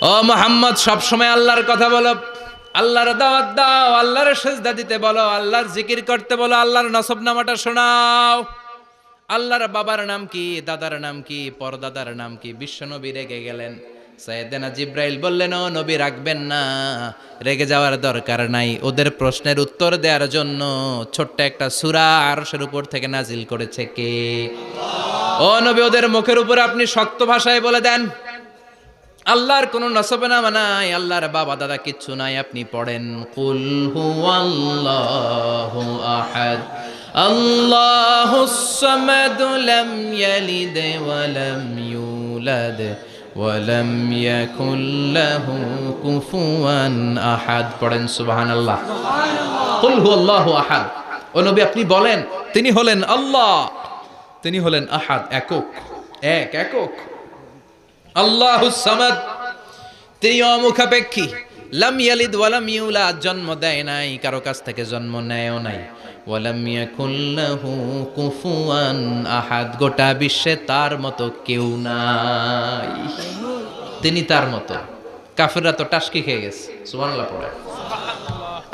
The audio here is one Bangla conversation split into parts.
ও মুহাম্মদ, সবসময় আল্লাহর কথা বলো, আল্লাহর দাওয়াত দাও, আল্লাহর সেজদা দিতে বলো, আল্লাহর জিকির করতে বলো, আল্লাহর নসবনামাটা শোনাও। আল্লাহর বাবার নাম কি, দাদার নাম কি, পরদাদার নাম কি? বিশ্বনবী রেগে গেলেন। সাইয়েদনা জিব্রাইল বললেন, ও নবী রাখবেন না, রেগে যাওয়ার দরকার নাই। ওদের প্রশ্নের উত্তর দেওয়ার জন্য ছোট্ট একটা সূরা আরশের উপর থেকে নাজিল করেছে কে? ও নবী, ওদের মুখের উপর আপনি শক্ত ভাষায় বলে দেন, আল্লাহর কোনো নসবনামা নাই, আল্লাহর বাবা দাদা কিচ্ছু নাই। আপনি পড়েন, কুল হুয়াল্লাহু আহাদ আল্লাহুস সামাদ লাম ইয়ালিদ ওয়া লাম ইউলাদ ওয়া লাম ইয়াকুল লাহু কুফুয়ান আহাদ। পড়েন সুবহানাল্লাহ। কুল হুয়াল্লাহু আহাদ। ও নবী আপনি বলেন, তিনি হলেন আল্লাহ, তিনি হলেন আহাদ, একক, একক। আল্লাহুস সামাদ, তিনি অমুখাপেক্ষী। লাম ইয়ালিদ ওয়া লাম ইউলাদ, জন্ম দেয় নাই, কারো কাছ থেকে জন্ম নেয়ও নাই। ওয়া লাম ইয়াকুল লাহু কুফুয়ান আহাদ, গোটা বিশ্বে তার মতো কেউ নাই, তিনি তার মতো। কাফেররা তো টাসকি খেয়ে গেছে। সুবহানাল্লাহ পড়ে।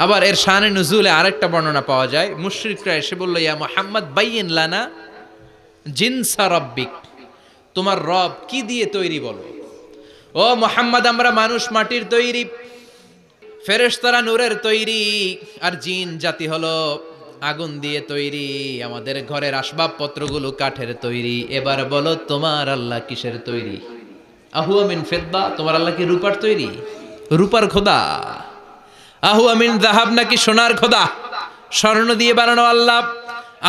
আবার এর শানে নুজুলে আরেকটা বর্ণনা পাওয়া যায়। মুশরিকরা এসে বলল, ইয়া মুহাম্মদ বাইয়িন লানা জিনসা রাব্বিক, তোমার রব কি দিয়ে তৈরি বলো। ও মুহাম্মদ, আমরা মানুষ মাটির তৈরি, ফেরেশতারা নূরের তৈরি, আর জিন জাতি হলো আগুন দিয়ে তৈরি, আমাদের ঘরের আসবাবপত্রগুলো কাঠের তৈরি। এবার বলো তোমার আল্লাহ কিসের তৈরি? আহুয়া মিন ফিদ্দা, তোমার আল্লাহ কি রূপার তৈরি? রূপার খোদা? আহুয়া মিন যাহাব, নাকি সোনার খোদা, স্বর্ণ দিয়ে বানানো আল্লাহ?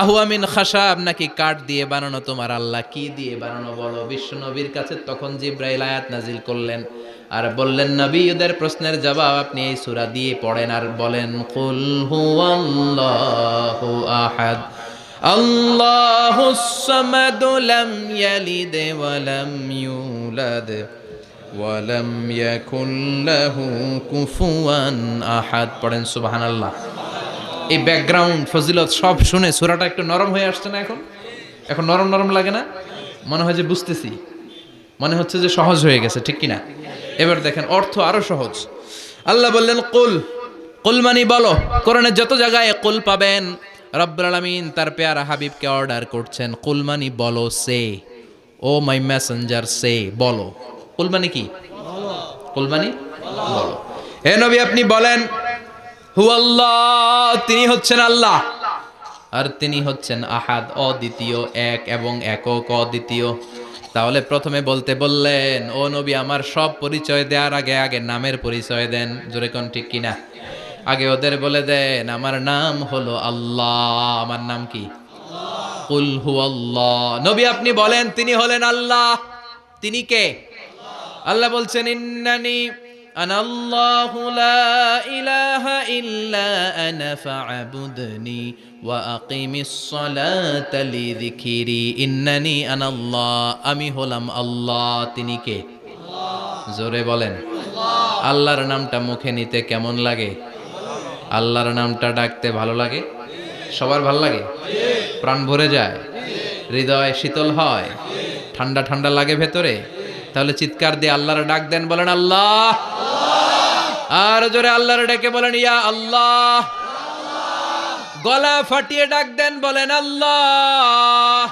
আহুয়া মিন খাশাব, নাকি কাঠ দিয়ে বানানো তোমার আল্লাহ? কি দিয়ে বানানো বলো? বিশ্ব নবীর কাছে তখন জিব্রাইল আয়াত নাজিল করলেন আর বললেন, নবী ওদের প্রশ্নের জবাব আপনি এই সূরা দিয়ে পড়েন আর বলেন, কুল হুয়াল্লাহু আহাদ আল্লাহুস সামাদ লাম ইয়ালিদ ওয়া লাম ইউলাদ ওয়া লাম ইয়াকুল লাহু কুফুয়ান আহাদ। পড়েন সুবহানাল্লাহ। এই ব্যাকগ্রাউন্ড ফজিলত সব শুনে সূরাটা একটু নরম হয়ে আসছে না? এখন নরম নরম লাগে না? মনে হয় যে বুঝতেছি, মনে হচ্ছে যে সহজ হয়ে গেছে, ঠিক কিনা? এবার দেখেন অর্থ আরো সহজ। আল্লাহ বললেন কুল, কুল মানি বলো। কোরআনের যত জায়গায় কুল পাবেন, রব্বুল আলামিন তার পেয়ারা হাবিবকে অর্ডার করছেন, কুল মানি বলো, সে, ও মাই মেসেঞ্জার সে, বলো। কুল মানি কি? কুল মানি বলো। হে নবী আপনি বলেন, হুয়াল্লাহ, তিনি হচ্ছেন আল্লাহ, আর তিনি হচ্ছেন আহাদ, অদ্বিতীয়, এক এবং একক, অদ্বিতীয়। তাহলে প্রথমে বলতে বললেন, ও নবী আমার সব পরিচয় দেওয়ার আগে আগে নামের পরিচয় দেন। জোরে কোন ঠিক কিনা? আগে ওদের বলে দেন, আমার নাম হলো আল্লাহ। আমার নাম কি? কুল হুয়াল্লাহ। নবী আপনি বলেন, তিনি হলেন আল্লাহ। তিনি কে? আল্লাহ বলছেন, ইন্নানি আনাল্লাহু লা ইলাহা ইল্লা আনা ফা'বুদনি ওয়া আকিমিস সালাতা লিযিকরি। ইন্নানি আনাল্লাহ, আমি হলাম আল্লাহ। তিনি কে? জোরে বলেন। আল্লাহর নামটা মুখে নিতে কেমন লাগে? আল্লাহর নামটা ডাকতে ভালো লাগে? সবার ভালো লাগে? প্রাণ ভরে যায়? হৃদয় শীতল হয়? ঠান্ডা ঠান্ডা লাগে ভেতরে? তাহলে চিৎকার দিয়ে আল্লাহর ডাক দেন, বলেন আল্লাহ। আর জোরে আল্লাহর ডেকে বলেন, ইয়া আল্লাহ। গলা ফাটিয়ে ডাক দেন, বলেন আল্লাহ।